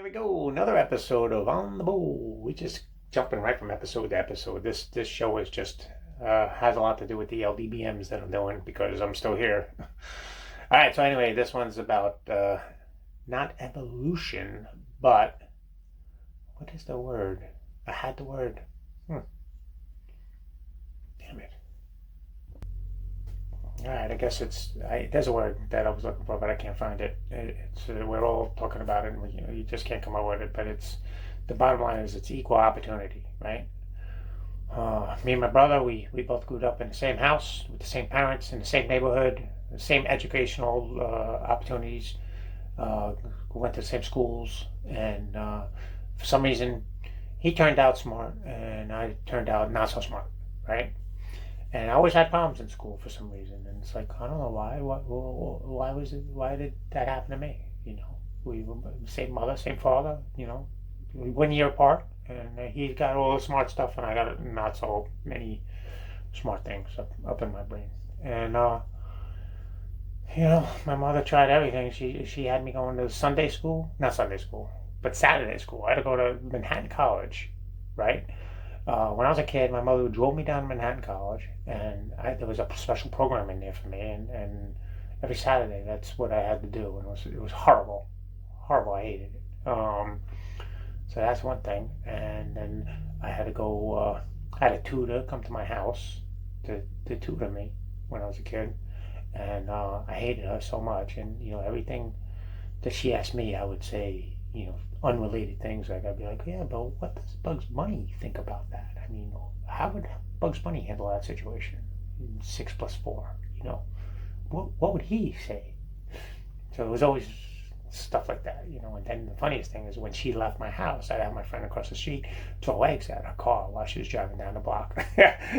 we go. Another episode of On the Bowl. We just jumping right from episode to episode. This show is just has a lot to do with the LDBMs that I'm doing because I'm still here. All right. So anyway, this one's about not evolution, but what is the word? I had the word. Damn it. All right. I guess there's a word that I was looking for, but I can't find it. We're all talking about it, and you just can't come up with it. But the bottom line is it's equal opportunity, right? Me and my brother, we both grew up in the same house with the same parents in the same neighborhood, the same educational opportunities. We went to the same schools, and for some reason, he turned out smart, and I turned out not so smart, right? And I always had problems in school for some reason, and it's like I don't know why. Why was it? Why did that happen to me? We were same mother, same father. 1 year apart, and he got all the smart stuff, and I got not so many smart things up in my brain. And my mother tried everything. She had me going to Sunday school, not Sunday school, but Saturday school. I had to go to Manhattan College, right? When I was a kid, my mother drove me down to Manhattan College, and there was a special program in there for me, and every Saturday that's what I had to do, and it was horrible, horrible. I hated it. So that's one thing, and then I had to go. I had a tutor come to my house to tutor me when I was a kid, and I hated her so much, and everything that she asked me, I would say, unrelated things. Like I'd be like, yeah, but what does Bugs Bunny think about that? I mean, how would Bugs Bunny handle that situation? 6 plus 4, what would he say? So it was always stuff like that. And then the funniest thing is when she left my house, I'd have my friend across the street throw eggs at her car while she was driving down the block.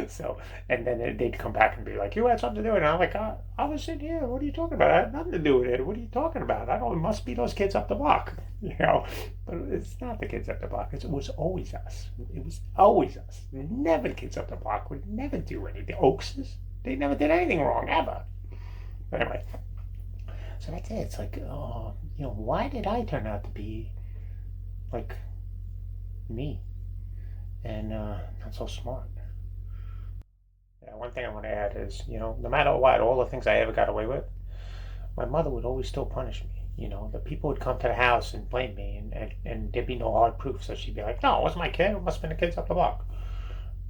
So, and then they'd come back and be like, "You had something to do with it." And I'm like, I was sitting here. What are you talking about? I had nothing to do with it. What are you talking about? I don't. It must be those kids up the block, But it's not the kids up the block. It was always us. It was always us. Never the kids up the block would never do anything. The Oakses, they never did anything wrong ever. But anyway. So that's it. It's like, why did I turn out to be like me and not so smart? Yeah, one thing I want to add is, no matter what, all the things I ever got away with, my mother would always still punish me. The people would come to the house and blame me, and there'd be no hard proof. So she'd be like, "No, it wasn't my kid. It must have been the kids up the block."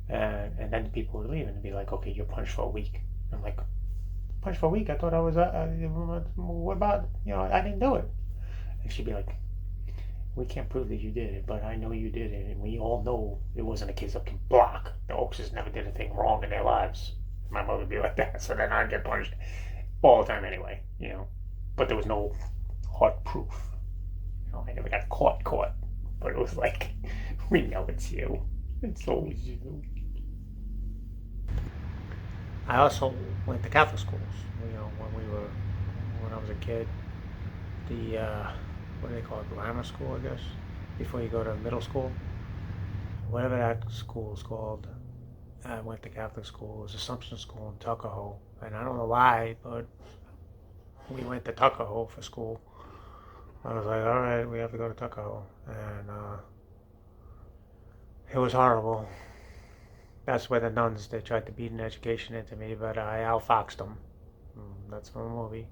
And then the people would leave and be like, "Okay, you're punished for a week." I'm like, punished for a week? I thought I was, what about, I didn't do it. And she'd be like, "We can't prove that you did it, but I know you did it, and we all know it wasn't a kids up the block. The Oakses never did anything wrong in their lives." My mother would be like that, so then I'd get punished all the time anyway, But there was no hard proof. I never got caught. But it was like, we know it's you. It's always you. I also went to Catholic schools. When I was a kid, the what do they call it, grammar school, I guess, before you go to middle school, whatever that school is called. I went to Catholic school. It was Assumption School in Tuckahoe, and I don't know why, but we went to Tuckahoe for school. I was like, all right, we have to go to Tuckahoe, and it was horrible. That's where the nuns, they tried to beat an education into me, but I outfoxed them. That's from a movie.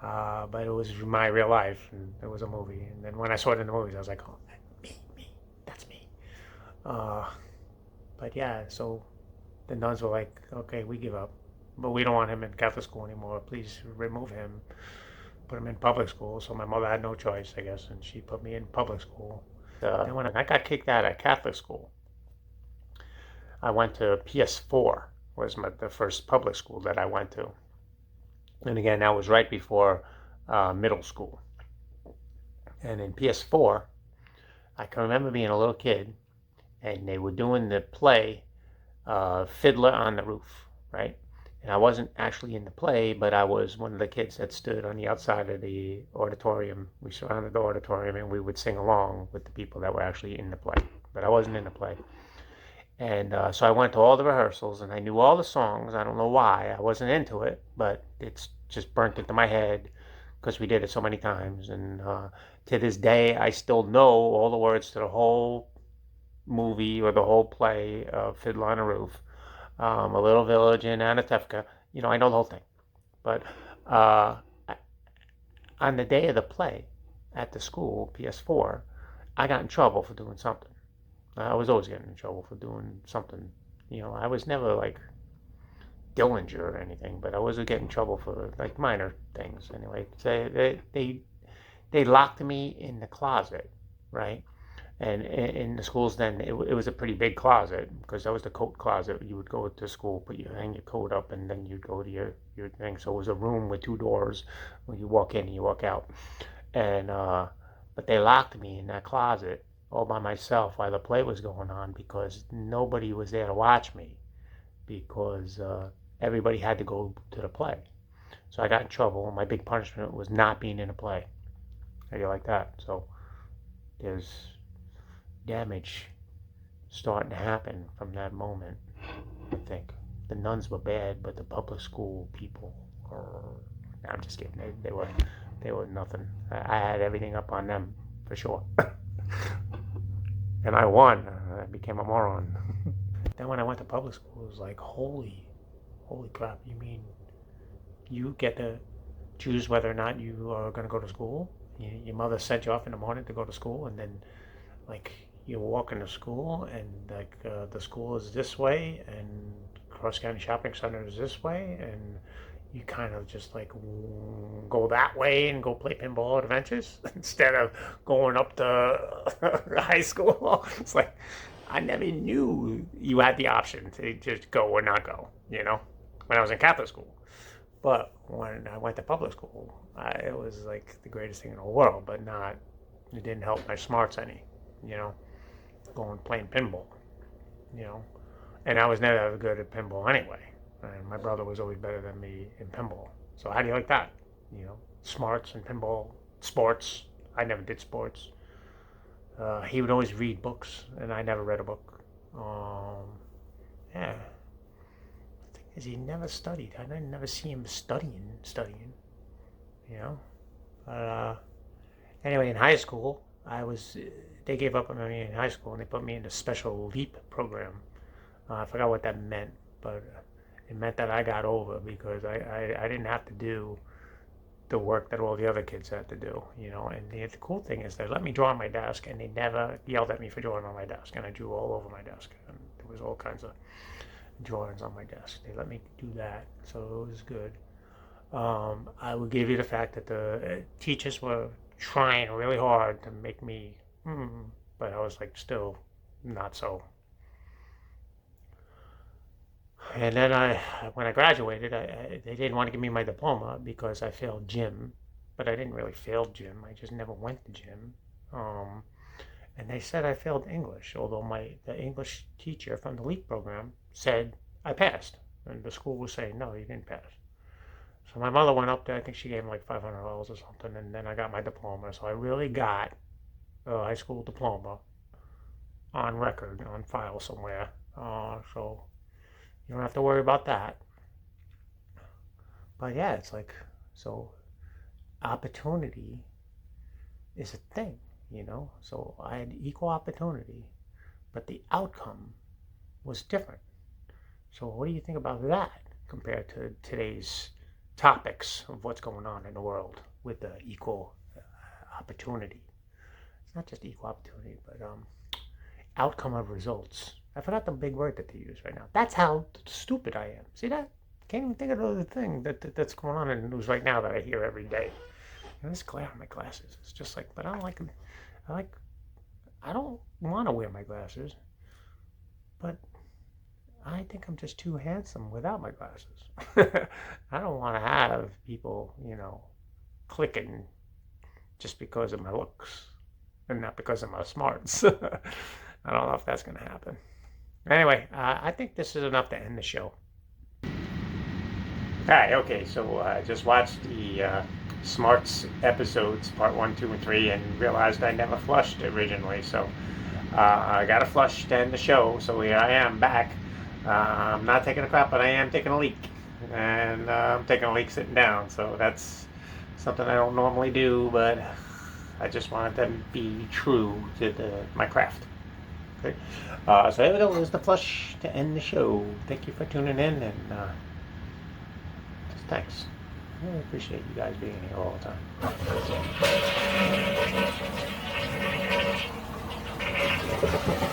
But it was my real life, and it was a movie. And then when I saw it in the movies, I was like, oh, me, that's me. But yeah, so the nuns were like, okay, we give up. But we don't want him in Catholic school anymore. Please remove him. Put him in public school. So my mother had no choice, I guess, and she put me in public school. Then when I got kicked out of Catholic school, I went to PS4, was the first public school that I went to. And again, that was right before middle school. And in PS4, I can remember being a little kid, and they were doing the play Fiddler on the Roof, right? And I wasn't actually in the play, but I was one of the kids that stood on the outside of the auditorium. We surrounded the auditorium, and we would sing along with the people that were actually in the play. But I wasn't in the play. And so I went to all the rehearsals, and I knew all the songs. I don't know why. I wasn't into it, but it's just burnt into my head because we did it so many times. And to this day, I still know all the words to the whole movie or the whole play of Fiddler on a Roof, A Little Village in Anatevka. I know the whole thing. But uh, on the day of the play at the school, PS4, I got in trouble for doing something. I was always getting in trouble for doing something. I was never like Dillinger or anything, but I was getting in trouble for like minor things. Anyway, so they locked me in the closet, right? And in the schools then, it was a pretty big closet because that was the coat closet. You would go to school, hang your coat up, and then you'd go to your thing. So it was a room with two doors. When you walk in and you walk out. And but they locked me in that closet all by myself while the play was going on because nobody was there to watch me because everybody had to go to the play. So I got in trouble. My big punishment was not being in a play. How do you like that? So there's damage starting to happen from that moment. I think the nuns were bad, but the public school people are. I'm just kidding. They were nothing. I had everything up on them for sure, and I won. I became a moron. Then when I went to public school, it was like holy crap! You mean you get to choose whether or not you are going to go to school? Your mother sent you off in the morning to go to school, and then like you walk into school and like the school is this way and Cross County Shopping Center is this way and you kind of just like go that way and go play pinball at Adventures instead of going up to high school. It's like I never knew you had the option to just go or not go, when I was in Catholic school. But when I went to public school, it was like the greatest thing in the world, but it didn't help my smarts any, you know, going playing pinball, you know. And I was never good at pinball anyway. And my brother was always better than me in pinball. So how do you like that? Smarts and pinball, sports. I never did sports. He would always read books, and I never read a book. Yeah. The thing is, he never studied. I didn't never see him studying, you know. Anyway, in high school, they gave up on me in high school, and they put me in the special LEAP program. I forgot what that meant, but it meant that I got over because I didn't have to do the work that all the other kids had to do, And the cool thing is they let me draw on my desk, and they never yelled at me for drawing on my desk, and I drew all over my desk, and there was all kinds of drawings on my desk. They let me do that, so it was good. I will give you the fact that the teachers were trying really hard to make me, but I was like still not so. And then when I graduated, they didn't want to give me my diploma because I failed gym, but I didn't really fail gym. I just never went to gym. And they said I failed English, although the English teacher from the LEAP program said I passed, and the school was saying no, you didn't pass. So my mother went up there. I think she gave me like $500 or something, and then I got my diploma. So I really got a high school diploma on record, on file somewhere. So you don't have to worry about that. But yeah, it's like, so opportunity is a thing, So I had equal opportunity, but the outcome was different. So what do you think about that compared to today's topics of what's going on in the world with the equal opportunity? It's not just equal opportunity, but outcome of results. I forgot the big word that they use right now. That's how stupid I am. See that? Can't even think of the thing that's going on in the news right now that I hear every day. This glare on my glasses. It's just like, but I don't like them. I don't want to wear my glasses, but I think I'm just too handsome without my glasses. I don't want to have people, clicking just because of my looks and not because of my smarts. I don't know if that's going to happen. Anyway, I think this is enough to end the show. Hi, okay, so I just watched the Smarts episodes, part 1, 2, and 3, and realized I never flushed originally, so I got to flush to end the show, so here I am back. I'm not taking a crap, but I am taking a leak, and I'm taking a leak sitting down, so that's Something I don't normally do, but I just wanted to be true to my craft. Okay. So there we go. There's the flush to end the show. Thank you for tuning in, and just thanks. I really appreciate you guys being here all the time.